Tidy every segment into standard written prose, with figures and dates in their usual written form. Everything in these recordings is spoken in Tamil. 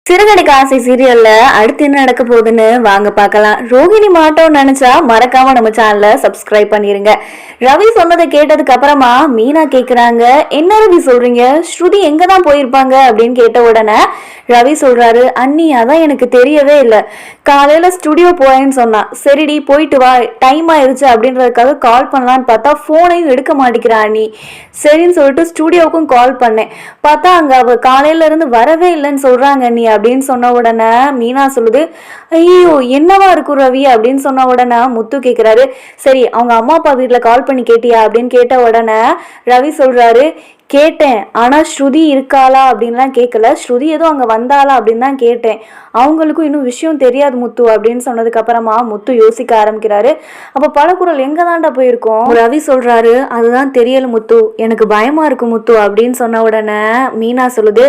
சிறுகடிக்க ஆசை சீரியல்ல அடுத்து என்ன நடக்க போகுதுன்னு வாங்க பார்க்கலாம். ரோகிணி மாட்டோம்னு நினைச்சா மறக்காம நம்ம சேனலை சப்ஸ்கிரைப் பண்ணிருங்க. ரவி சொன்னதை கேட்டதுக்கு அப்புறமா மீனா கேக்குறாங்க, என்ன ரவி சொல்றீங்க, ஸ்ருதி எங்கதான் போயிருப்பாங்க அப்படின்னு கேட்ட உடனே ரவி சொல்றாரு, அண்ணி அதான் எனக்கு தெரியவே இல்லை, காலையில ஸ்டுடியோ போயேன்னு சொன்னா, சரிடி போயிட்டு வா டைம் ஆயிருச்சு அப்படின்றதுக்காக கால் பண்ணலான்னு பார்த்தா போனையும் எடுக்க மாட்டேங்கிறா அண்ணி. சரின்னு சொல்லிட்டு ஸ்டுடியோவுக்கும் கால் பண்ணேன், பார்த்தா அங்க அவ காலையில இருந்து வரவே இல்லைன்னு சொல்றாங்க அண்ணி அப்படின்னு சொன்ன உடனே மீனா சொல்லுது, ஐயோ என்னவா இருக்கும் ரவி அப்படின்னு சொன்ன உடனே முத்து கேக்குறாரு, சரி அவங்க அம்மா அப்பா வீட்டுல கால் பண்ணி கேட்டியா அப்படின்னு கேட்ட உடனே ரவி சொல்றாரு, கேட்டேன், ஆனா ஸ்ருதி இருக்காளா அப்படின்லாம் கேட்கல, ஸ்ருதி ஏதோ அங்க வந்தாளா அப்படின்னு தான் கேட்டேன், அவங்களுக்கும் இன்னும் விஷயம் தெரியாது முத்து அப்படின்னு சொன்னதுக்கு அப்புறமா முத்து யோசிக்க ஆரம்பிக்கிறாரு. அப்ப பழக்குறள் எங்க தாண்டா போயிருக்கோம், ரவி சொல்றாரு, அதுதான் தெரியல முத்து, எனக்கு பயமா இருக்கு முத்து அப்படின்னு சொன்ன உடனே மீனா சொல்லுது,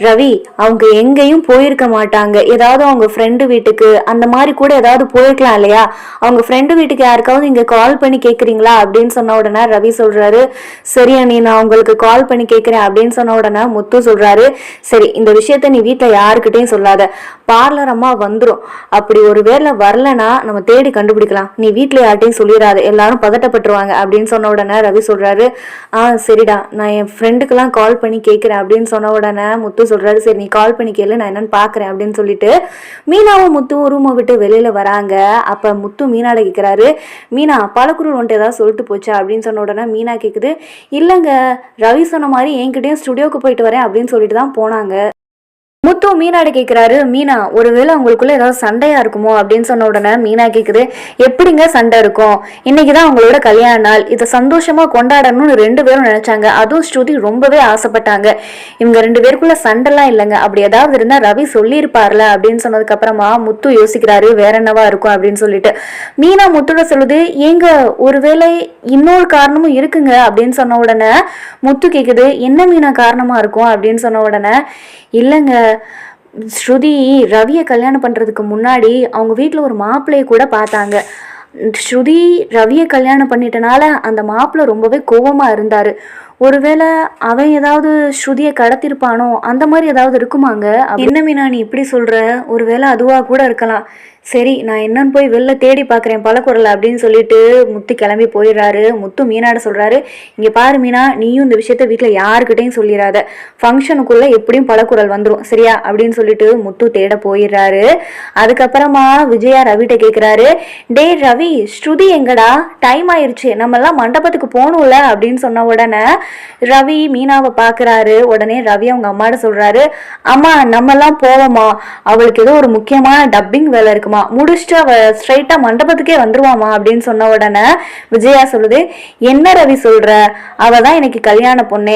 ரவி அவங்க எங்கேயும் போயிருக்க மாட்டாங்க, ஏதாவது அவங்க ஃப்ரெண்டு வீட்டுக்கு அந்த மாதிரி கூட ஏதாவது போயிருக்கலாம் இல்லையா, அவங்க ஃப்ரெண்டு வீட்டுக்கு யாருக்காவது இங்க கால் பண்ணி கேக்குறீங்களா அப்படின்னு சொன்ன உடனே ரவி சொல்றாரு, சரி அண்ணி நான் உங்களுக்கு கால் பண்ணி கேட்கிறேன் அப்படின்னு சொன்ன உடனே முத்து சொல்றாரு, சரி இந்த விஷயத்த நீ வீட்டுல யாருக்கிட்டையும் சொல்லாத, பார்லர் அம்மா வந்துரும், அப்படி ஒரு வேளை வரலன்னா நம்ம தேடி கண்டுபிடிக்கலாம், நீ வீட்டுல யார்ட்டையும் சொல்லிடாது, எல்லாரும் பதட்டப்பட்டுருவாங்க அப்படின்னு சொன்ன உடனே ரவி சொல்றாரு, சரிடா நான் என் ஃப்ரெண்டுக்கெல்லாம் கால் பண்ணி கேட்கிறேன் அப்படின்னு சொன்ன உடனே முத்து சொல்றாரு, சரி நீ கால் பண்ணி கேளு நான் என்னன்னு பாக்குறேன் அப்படின்னு சொல்லிட்டு மீனாவும் முத்துவும் ரூமை விட்டு வெளியில வராங்க. அப்ப முத்து மீனாட கேட்கிறாரு, மீனா பழக்குறள் வந்துட்டு ஏதாவது சொல்லிட்டு போச்சா அப்படின்னு சொன்ன உடனே மீனா கேக்குது, இல்லங்க ரவி சொன்ன மாதிரி என்கிட்டயும் ஸ்டுடியோக்கு போயிட்டு வரேன் அப்படின்னு சொல்லிட்டு தான் போனாங்க. முத்து மீனாட கேட்கிறாரு, மீனா ஒருவேளை அவங்களுக்குள்ள ஏதாவது சண்டையா இருக்குமோ அப்படின்னு சொன்ன உடனே மீனா கேக்குது, எப்படிங்க சண்டை இருக்கும், இன்னைக்குதான் அவங்களோட கல்யாண நாள், இதை சந்தோஷமா கொண்டாடணும்னு ரெண்டு பேரும் நினைச்சாங்க, அதுவும் ஸ்ருதி ரொம்பவே ஆசைப்பட்டாங்க, இவங்க ரெண்டு பேருக்குள்ள சண்டைலாம் இல்லைங்க, அப்படி ஏதாவது இருந்தா ரவி சொல்லியிருப்பார்ல அப்படின்னு சொன்னதுக்கு அப்புறமா முத்து யோசிக்கிறாரு வேற என்னவா இருக்கும் அப்படின்னு சொல்லிட்டு. மீனா முத்துட சொல்லுது, ஏங்க ஒருவேளை இன்னொரு காரணமும் இருக்குங்க அப்படின்னு சொன்ன உடனே முத்து கேக்குது, என்ன மீனா காரணமா இருக்கும் அப்படின்னு சொன்ன உடனே, இல்லைங்க ஸ்ருதி ரவியை கல்யாணம் பண்றதுக்கு முன்னாடி அவங்க வீட்டில் ஒரு மாப்பிள்ளையை கூட பார்த்தாங்க, ஸ்ருதி ரவியை கல்யாணம் பண்ணிட்டனால அந்த மாப்பிள்ளை ரொம்பவே கோபமா இருந்தாரு, ஒருவேளை அவன் ஏதாவது ஸ்ருதியை கடத்திருப்பானோ அந்த மாதிரி ஏதாவது இருக்குமாங்க. என்ன மீனா நீ இப்படி சொல்ற, ஒருவேளை அதுவா கூட இருக்கலாம், சரி நான் என்னன்னு போய் வெளில தேடி பார்க்குறேன் பழக்குறல அப்படின்னு சொல்லிட்டு முத்து கிளம்பி போயிடுறாரு. முத்து மீனாட சொல்றாரு, இங்க பாரு மீனா, நீயும் இந்த விஷயத்த வீட்டில் யாருக்கிட்டையும் சொல்லிடாத, ஃபங்க்ஷனுக்குள்ள எப்படியும் பழக்குறல் வந்துடும் சரியா அப்படின்னு சொல்லிட்டு முத்து தேட போயிடுறாரு. அதுக்கப்புறமா விஜயா ரவிட்ட கேட்குறாரு, டே ரவி ஸ்ருதி எங்கடா, டைம் ஆயிடுச்சு நம்ம எல்லாம் மண்டபத்துக்கு போகணும்ல அப்படின்னு சொன்ன உடனே ரவி மீனாவை பார்க்குறாரு. உடனே ரவி அவங்க அம்மாட்ட சொல்றாரு, அம்மா நம்ம எல்லாம் போவோமா, அவளுக்கு ஏதோ ஒரு முக்கியமான டப்பிங் வேலை இருக்குமா, முடிச்சுட்டு அவ ஸ்ட்ரைட்டா மண்டபத்துக்கே வந்துருவாமா அப்படின்னு சொன்ன உடனே விஜயா சொல்லுது, என்ன ரவி சொல்ற, அவ தான் எனக்கு கல்யாண பொண்ணே,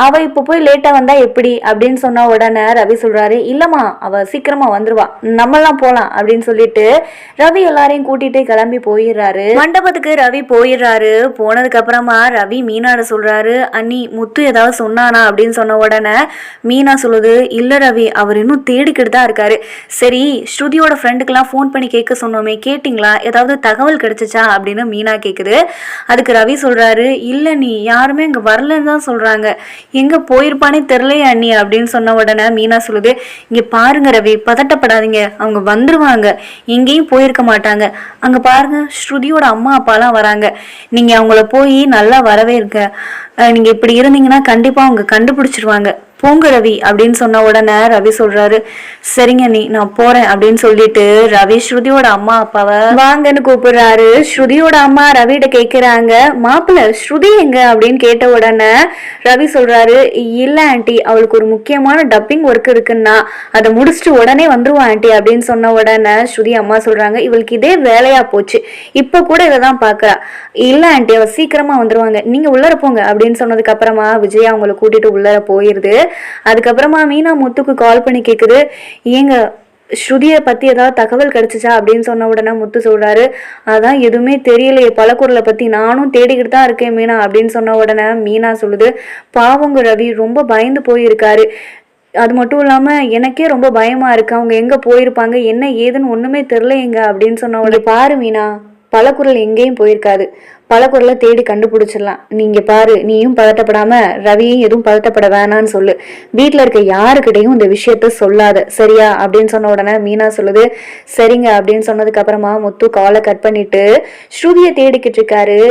அவ இப்ப போய் லேட்டா வந்தா எப்படி அப்படின்னு சொன்ன உடனே ரவி சொல்றாரு, இல்லம்மா அவ சீக்கிரமா வந்துருவா, நம்ம எல்லாம் போலாம் அப்படின்னு சொல்லிட்டு ரவி எல்லாரையும் கூட்டிட்டு கிளம்பி போயிடுறாரு. மண்டபத்துக்கு ரவி போயிடுறாரு. போனதுக்கு அப்புறமா ரவி மீனாட சொல்றாரு, அண்ணி முத்து ஏதாவது சொன்னானா அப்படின்னு சொன்ன உடனே மீனா சொல்லுது, இல்ல ரவி அவர் இன்னும் தேடிக்கிட்டு தான் இருக்காரு, சரி ஸ்ருதியோட ஃப்ரெண்டுக்கெல்லாம் ஃபோன் பண்ணி கேட்க சொன்னோமே கேட்டிங்களா, ஏதாவது தகவல் கிடைச்சிச்சா அப்படின்னு மீனா கேட்குது. அதுக்கு ரவி சொல்றாரு, இல்லை நீ யாருமே இங்கே வரலன்னு தான் சொல்றாங்க, எங்க போயிருப்பானே தெரியலையே அண்ணி அப்படின்னு சொன்ன உடனே மீனா சொல்லுது, இங்க பாருங்க ரவி பதட்டப்படாதீங்க, அவங்க வந்துருவாங்க, எங்கேயும் போயிருக்க மாட்டாங்க, அங்க பாருங்க ஸ்ருதியோட அம்மா அப்பாலாம் வராங்க, நீங்க அவங்கள போய் நல்லா வரவே இருக்க, நீங்க இப்படி இருந்தீங்கன்னா கண்டிப்பா அவங்க கண்டுபிடிச்சிருவாங்க, போங்க ரவி அப்படின்னு சொன்ன உடனே ரவி சொல்றாரு, சரிங்க நீ நான் போறேன் அப்படின்னு சொல்லிட்டு ரவி ஸ்ருதியோட அம்மா அப்பாவை வாங்கன்னு கூப்பிடுறாரு. ஸ்ருதியோட அம்மா ரவிட்ட கேட்கிறாங்க, மாப்பிள்ள ஸ்ருதி எங்க அப்படின்னு கேட்ட உடனே ரவி சொல்றாரு, இல்ல ஆண்டி அவளுக்கு ஒரு முக்கியமான டப்பிங் ஒர்க் இருக்குன்னா அதை முடிச்சுட்டு உடனே வந்துருவா ஆண்டி அப்படின்னு சொன்ன உடனே ஸ்ருதி அம்மா சொல்றாங்க, இவளுக்கு இதே வேலையா போச்சு, இப்ப கூட இதைதான் பாக்குறா, இல்ல ஆண்டி அவ சீக்கிரமா வந்துருவாங்க, நீங்க உள்ளர போங்க அப்படின்னு சொன்னதுக்கு அப்புறமா விஜயா அவங்களை கூட்டிட்டு உள்ளர போயிருது. அதுக்கப்புறமா மீனா முத்துக்கு கால் பண்ணி கேக்குது, ஏங்க ஸ்ருதியை பத்தி ஏதாவது தகவல் கிடைச்சிச்சா அப்படின்னு சொன்ன உடனே முத்து சொல்றாரு, அதான் எதுவுமே தெரியலையே பழக்குறலை பத்தி, நானும் தேடிக்கிட்டு தான் இருக்கேன் மீனா அப்படின்னு சொன்ன உடனே மீனா சொல்லுது, பாவங்க ரவி ரொம்ப பயந்து போயிருக்காரு, அது மட்டும் இல்லாம எனக்கே ரொம்ப பயமா இருக்கு, அவங்க எங்க போயிருப்பாங்க என்ன ஏதுன்னு ஒண்ணுமே தெரியலையேங்க அப்படின்னு சொன்ன உடனே, பாரு மீனா பழக்குறள் எங்கேயும் போயிருக்காது, பல குரலை தேடி கண்டுபிடிச்சிடலாம். நீங்க பாரு, நீயும் பதட்டப்படாம ரவியும் எதுவும் பதட்டப்பட வேணான்னு சொல்லு, வீட்டுல இருக்க யாருக்கிட்டையும் இந்த விஷயத்த சொல்லாத, சரியா அப்படின்னு சொன்ன உடனே மீனா சொல்லுது சரிங்க அப்படின்னு சொன்னதுக்கு அப்புறமா முத்து காலை கட் பண்ணிட்டு ஸ்ருதியை தேடிக்கிட்டு இருக்காரு.